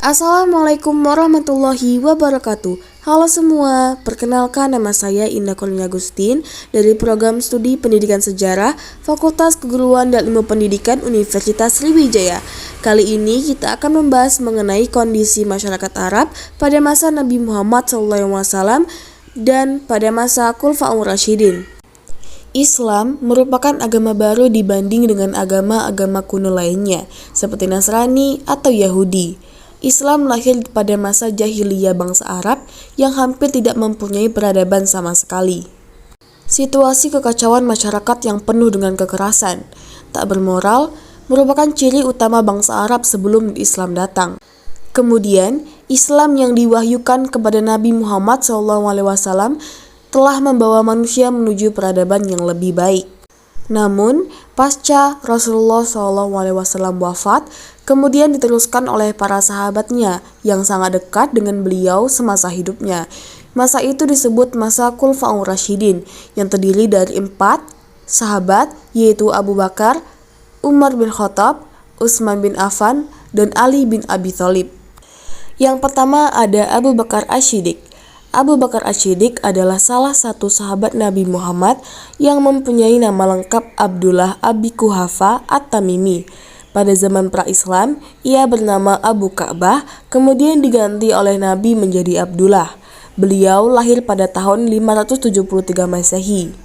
Assalamualaikum warahmatullahi wabarakatuh. Halo semua, perkenalkan nama saya Indah Kurnia Agustin dari Program Studi Pendidikan Sejarah Fakultas Keguruan dan Ilmu Pendidikan Universitas Sriwijaya. Kali ini kita akan membahas mengenai kondisi masyarakat Arab pada masa Nabi Muhammad SAW dan pada masa Khulafaur Rasyidin. Islam merupakan agama baru dibanding dengan agama-agama kuno lainnya, seperti Nasrani atau Yahudi. Islam lahir pada masa jahiliyah bangsa Arab yang hampir tidak mempunyai peradaban sama sekali. Situasi kekacauan masyarakat yang penuh dengan kekerasan, tak bermoral, merupakan ciri utama bangsa Arab sebelum Islam datang. Kemudian, Islam yang diwahyukan kepada Nabi Muhammad SAW telah membawa manusia menuju peradaban yang lebih baik. Namun, pasca Rasulullah SAW wafat, kemudian diteruskan oleh para sahabatnya yang sangat dekat dengan beliau semasa hidupnya. Masa itu disebut masa Khulafaur Rasyidin yang terdiri dari 4 sahabat, yaitu Abu Bakar, Umar bin Khattab, Utsman bin Affan, dan Ali bin Abi Thalib. Yang pertama ada Abu Bakar Asy-Siddiq. Abu Bakar Asy-Siddiq adalah salah satu sahabat Nabi Muhammad yang mempunyai nama lengkap Abdullah Abi Quhafa At-Tamimi. Pada zaman pra-Islam, ia bernama Abu Ka'bah, kemudian diganti oleh Nabi menjadi Abdullah. Beliau lahir pada tahun 573 Masehi.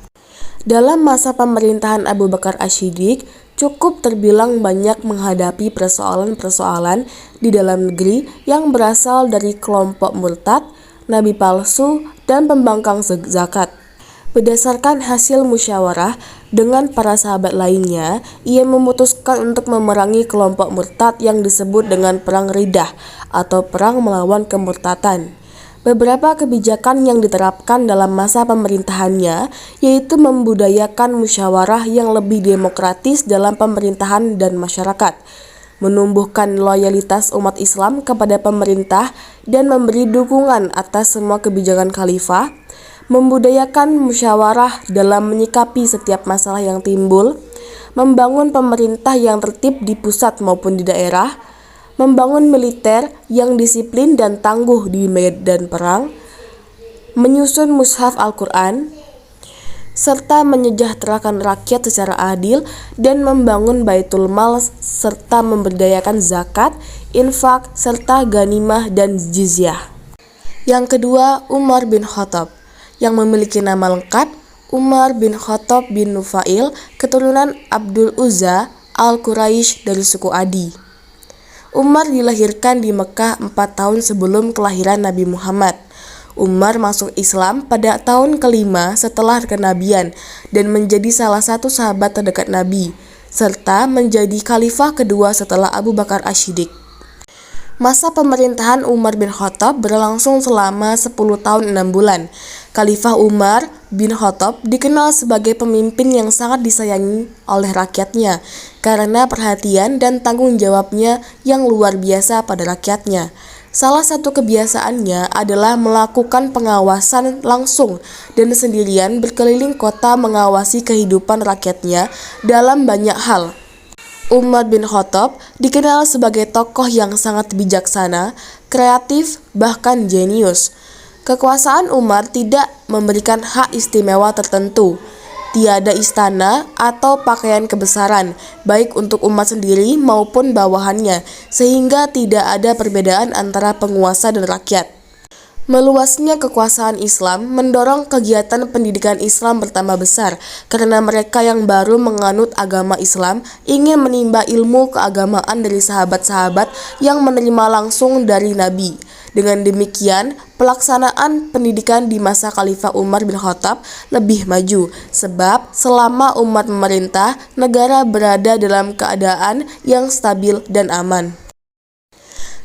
Dalam masa pemerintahan Abu Bakar Asy-Siddiq, cukup terbilang banyak menghadapi persoalan-persoalan di dalam negeri yang berasal dari kelompok murtad, nabi palsu, dan pembangkang zakat. Berdasarkan hasil musyawarah dengan para sahabat lainnya, ia memutuskan untuk memerangi kelompok murtad yang disebut dengan Perang Riddah atau Perang Melawan Kemurtadan. Beberapa kebijakan yang diterapkan dalam masa pemerintahannya yaitu membudayakan musyawarah yang lebih demokratis dalam pemerintahan dan masyarakat, menumbuhkan loyalitas umat Islam kepada pemerintah dan memberi dukungan atas semua kebijakan khalifah, membudayakan musyawarah dalam menyikapi setiap masalah yang timbul, membangun pemerintah yang tertib di pusat maupun di daerah, membangun militer yang disiplin dan tangguh di medan perang, menyusun mushaf Al-Quran, serta menyejahterakan rakyat secara adil dan membangun baitul mal serta memberdayakan zakat, infak, serta ghanimah dan jizyah. Yang kedua, Umar bin Khattab yang memiliki nama lengkap Umar bin Khattab bin Nufail, keturunan Abdul Uzza Al-Quraisy dari suku Adi. Umar dilahirkan di Mekah 4 tahun sebelum kelahiran Nabi Muhammad. Umar masuk Islam pada tahun kelima setelah kenabian dan menjadi salah satu sahabat terdekat Nabi, serta menjadi khalifah kedua setelah Abu Bakar Asy-Siddiq. Masa pemerintahan Umar bin Khattab berlangsung selama 10 tahun 6 bulan. Khalifah Umar bin Khattab dikenal sebagai pemimpin yang sangat disayangi oleh rakyatnya karena perhatian dan tanggung jawabnya yang luar biasa pada rakyatnya. Salah satu kebiasaannya adalah melakukan pengawasan langsung dan sendirian berkeliling kota mengawasi kehidupan rakyatnya dalam banyak hal. Umar bin Khattab dikenal sebagai tokoh yang sangat bijaksana, kreatif, bahkan jenius. Kekuasaan Umar tidak memberikan hak istimewa tertentu. Tiada istana atau pakaian kebesaran, baik untuk umat sendiri maupun bawahannya, sehingga tidak ada perbedaan antara penguasa dan rakyat. Meluasnya kekuasaan Islam mendorong kegiatan pendidikan Islam bertambah besar, karena mereka yang baru menganut agama Islam ingin menimba ilmu keagamaan dari sahabat-sahabat yang menerima langsung dari Nabi. Dengan demikian, pelaksanaan pendidikan di masa Khalifah Umar bin Khattab lebih maju, sebab selama Umar memerintah, negara berada dalam keadaan yang stabil dan aman.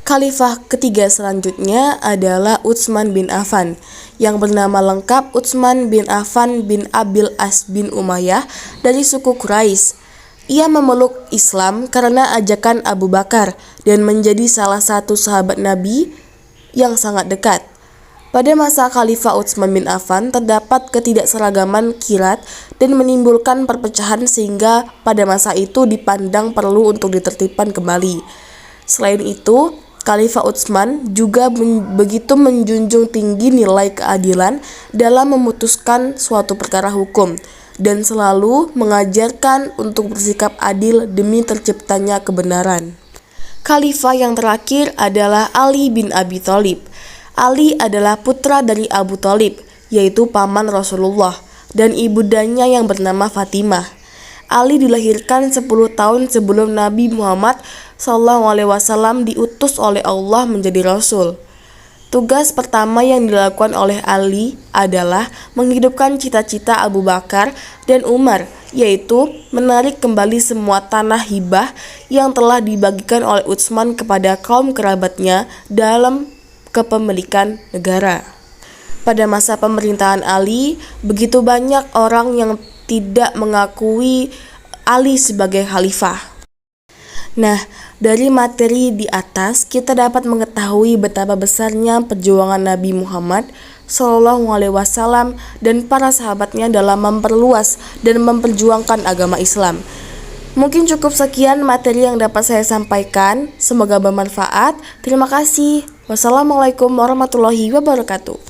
Khalifah ketiga selanjutnya adalah Utsman bin Affan, yang bernama lengkap Utsman bin Affan bin Abil As bin Umayyah dari suku Quraisy. Ia memeluk Islam karena ajakan Abu Bakar dan menjadi salah satu sahabat Nabi yang sangat dekat. Pada masa Khalifah Utsman bin Affan terdapat ketidakseragaman kirat dan menimbulkan perpecahan sehingga pada masa itu dipandang perlu untuk ditertibkan kembali. Selain itu, Khalifah Utsman juga begitu menjunjung tinggi nilai keadilan dalam memutuskan suatu perkara hukum dan selalu mengajarkan untuk bersikap adil demi terciptanya kebenaran. Khalifah yang terakhir adalah Ali bin Abi Thalib. Ali adalah putra dari Abu Thalib, yaitu paman Rasulullah, dan ibundanya yang bernama Fatimah. Ali dilahirkan 10 tahun sebelum Nabi Muhammad SAW diutus oleh Allah menjadi Rasul. Tugas pertama yang dilakukan oleh Ali adalah menghidupkan cita-cita Abu Bakar dan Umar, yaitu menarik kembali semua tanah hibah yang telah dibagikan oleh Utsman kepada kaum kerabatnya dalam kepemilikan negara. Pada masa pemerintahan Ali, begitu banyak orang yang tidak mengakui Ali sebagai khalifah. Nah, dari materi di atas kita dapat mengetahui betapa besarnya perjuangan Nabi Muhammad SAW dan para sahabatnya dalam memperluas dan memperjuangkan agama Islam. Mungkin cukup sekian materi yang dapat saya sampaikan. Semoga bermanfaat. Terima kasih. Wassalamualaikum warahmatullahi wabarakatuh.